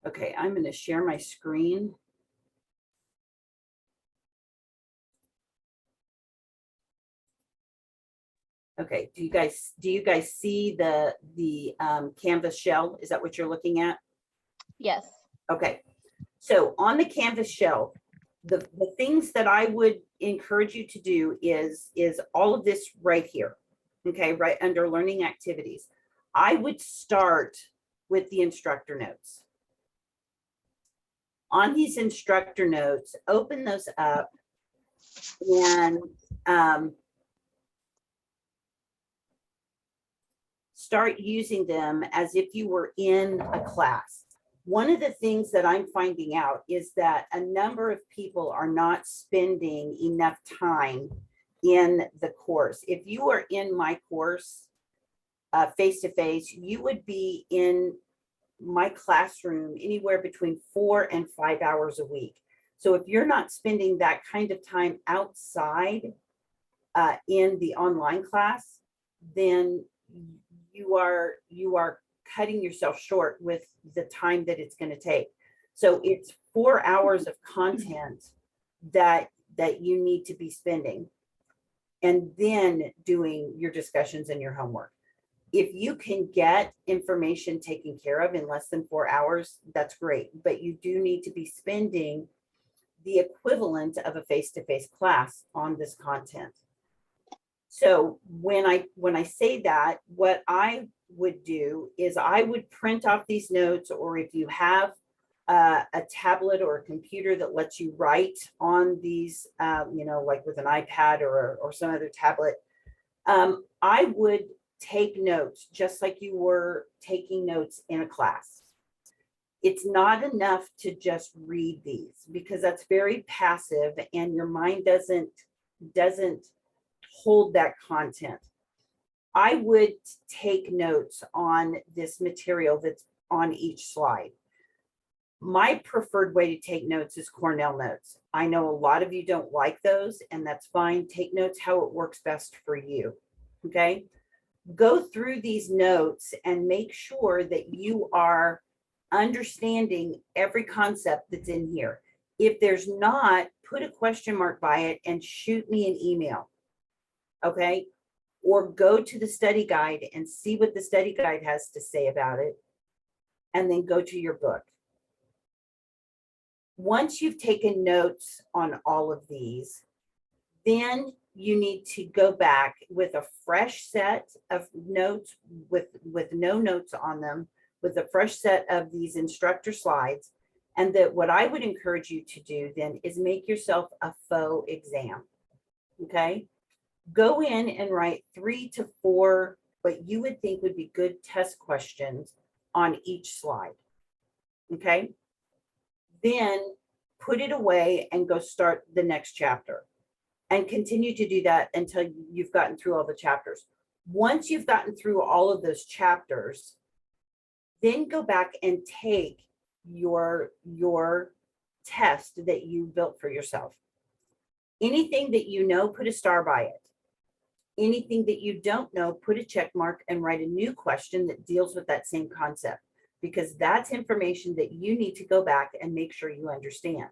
Okay, I'm going to share my screen. Okay, do you guys see the canvas shell? Is that what you're looking at? Yes. Okay, so on the canvas shell, the things that I would encourage you to do is all of this right here. Okay, right under learning activities. I would start with the instructor notes. On these instructor notes, open those up and start using them as if you were in a class. One of the things that I'm finding out is that a number of people are not spending enough time in the course. If you are in my course face-to-face, you would be in my classroom anywhere between 4 and 5 hours a week. So if you're not spending that kind of time outside in the online class, then you are cutting yourself short with the time that it's going to take. So it's 4 hours of content that you need to be spending, and then doing your discussions and your homework. If you can get information taken care of in less than 4 hours, that's great. But you do need to be spending the equivalent of a face-to-face class on this content. So when I say that, what I would do is I would print off these notes, or if you have a tablet or a computer that lets you write on these, like with an iPad or some other tablet, I would take notes just like you were taking notes in a class. It's not enough to just read these, because that's very passive and your mind doesn't hold that content. I would take notes on this material that's on each slide. My preferred way to take notes is Cornell notes. I know a lot of you don't like those, and that's fine. Take notes how it works best for you. Okay. Go through these notes and make sure that you are understanding every concept that's in here. If there's not, put a question mark by it and shoot me an email. Okay. Or go to the study guide and see what the study guide has to say about it, and then go to your book. Once you've taken notes on all of these, then you need to go back with a fresh set of notes with no notes on them, with a fresh set of these instructor slides. And that what I would encourage you to do then is make yourself a faux exam. Okay. Go in and write 3 to 4 what you would think would be good test questions on each slide. Okay. Then put it away and go start the next chapter, and continue to do that until you've gotten through all the chapters. Once you've gotten through all of those chapters, then go back and take your test that you built for yourself. Anything that you know, put a star by it. Anything that you don't know, put a check mark and write a new question that deals with that same concept, because that's information that you need to go back and make sure you understand.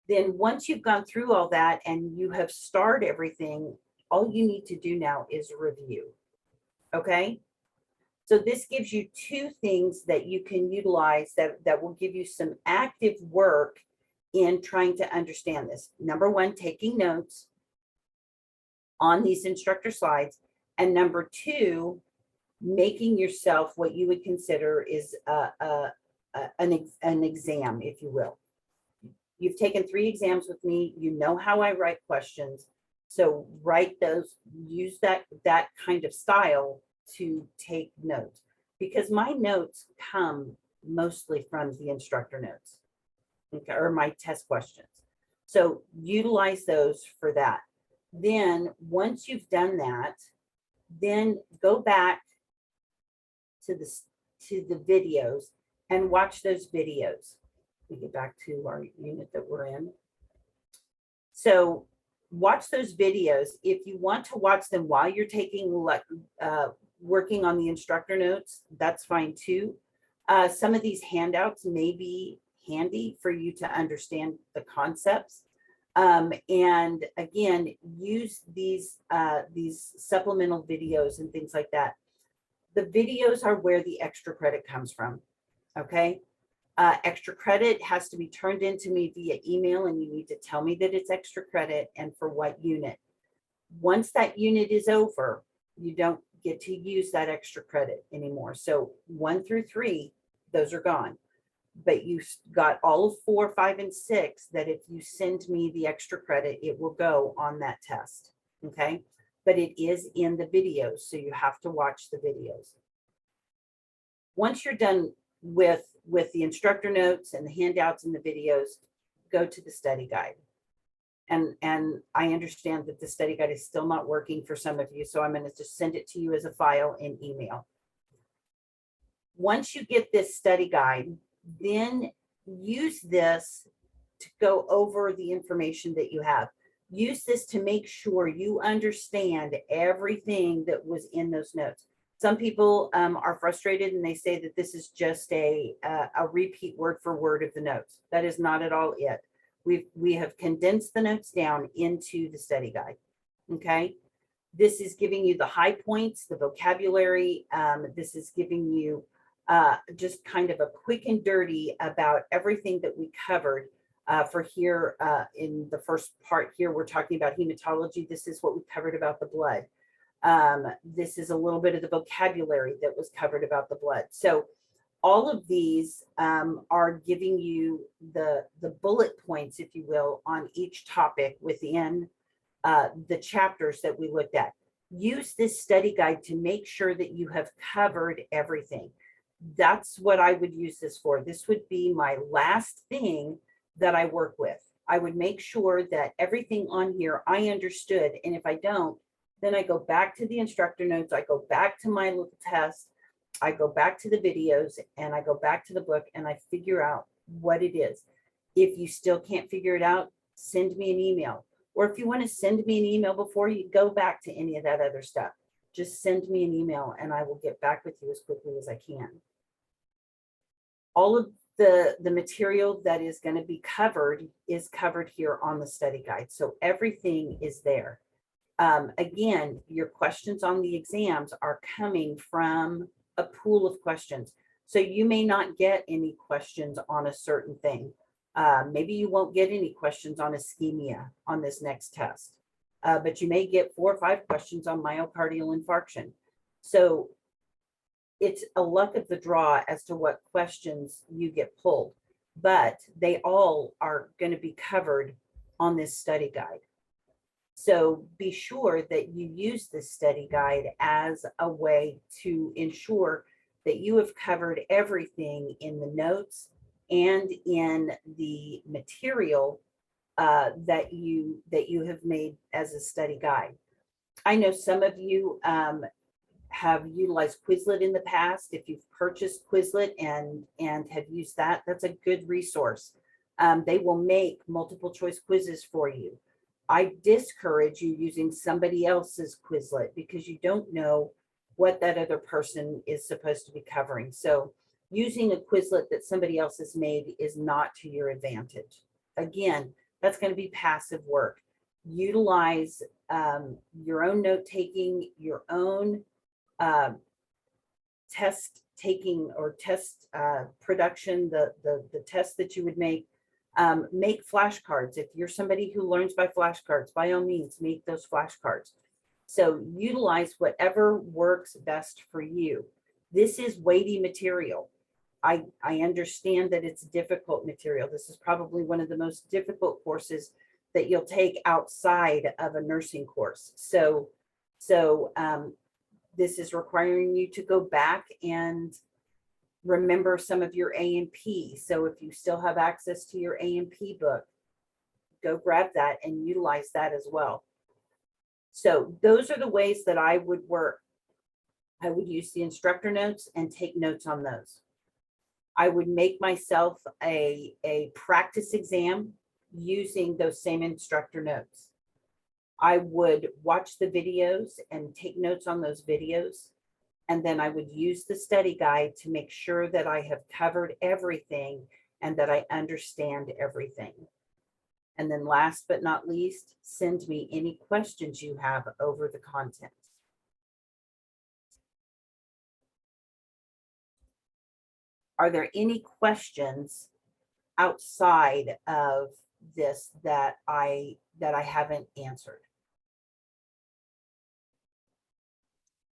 Then once you've gone through all that and you have starred everything, all you need to do now is review. Okay. So this gives you 2 things that you can utilize that will give you some active work in trying to understand this. Number 1, taking notes on these instructor slides. And number 2, making yourself what you would consider is an exam, if you will. You've taken 3 exams with me. You know how I write questions. So write those, use that kind of style to take notes, because my notes come mostly from the instructor notes, okay, or my test questions. So utilize those for that. Then once you've done that, then go back to the videos and watch those videos. We get back to our unit that we're in. So watch those videos. If you want to watch them while you're taking working on the instructor notes, that's fine too. Some of these handouts may be handy for you to understand the concepts. And again, use these supplemental videos and things like that. The videos are where the extra credit comes from, okay? Extra credit has to be turned into me via email, and you need to tell me that it's extra credit and for what unit. Once that unit is over, you don't get to use that extra credit anymore. So 1 through 3, those are gone. But you got all of 4, 5, and 6 that if you send me the extra credit, it will go on that test, okay? But it is in the videos, so you have to watch the videos. Once you're done with the instructor notes and the handouts and the videos, go to the study guide. And I understand that the study guide is still not working for some of you, so I'm going to just send it to you as a file in email. Once you get this study guide, then use this to go over the information that you have. Use this to make sure you understand everything that was in those notes. Some people are frustrated and they say that this is just a repeat word for word of the notes. That is not at all it. We have condensed the notes down into the study guide, okay? This is giving you the high points, the vocabulary. This is giving you just kind of a quick and dirty about everything that we covered for here in the first part here. We're talking about hematology. This is what we covered about the blood. This is a little bit of the vocabulary that was covered about the blood. So all of these are giving you the bullet points, if you will, on each topic within the chapters that we looked at. Use this study guide to make sure that you have covered everything. That's what I would use this for. This would be my last thing that I work with. I would make sure that everything on here I understood. And if I don't, then I go back to the instructor notes. I go back to my little test. I go back to the videos, and I go back to the book, and I figure out what it is. If you still can't figure it out, send me an email. Or if you want to send me an email before you go back to any of that other stuff, just send me an email and I will get back with you as quickly as I can. All of the material that is going to be covered is covered here on the study guide. So everything is there. Again, your questions on the exams are coming from a pool of questions. So you may not get any questions on a certain thing. Maybe you won't get any questions on ischemia on this next test, but you may get 4 or 5 questions on myocardial infarction. So it's a luck of the draw as to what questions you get pulled, but they all are going to be covered on this study guide. So be sure that you use this study guide as a way to ensure that you have covered everything in the notes and in the material that you have made as a study guide. I know some of you have utilized Quizlet in the past. If you've purchased Quizlet and have used that, that's a good resource. They will make multiple choice quizzes for you. I discourage you using somebody else's Quizlet because you don't know what that other person is supposed to be covering. So using a Quizlet that somebody else has made is not to your advantage. Again, that's going to be passive work. Utilize your own note taking, your own test taking or test production, the test that you would make. Make flashcards. If you're somebody who learns by flashcards, by all means, make those flashcards. So utilize whatever works best for you. This is weighty material. I understand that it's difficult material. This is probably one of the most difficult courses that you'll take outside of a nursing course. So this is requiring you to go back and remember some of your A&P. So if you still have access to your A&P book, go grab that and utilize that as well. So those are the ways that I would work. I would use the instructor notes and take notes on those. I would make myself a practice exam using those same instructor notes. I would watch the videos and take notes on those videos. And then I would use the study guide to make sure that I have covered everything and that I understand everything. And then last but not least, send me any questions you have over the content. Are there any questions outside of this that I haven't answered?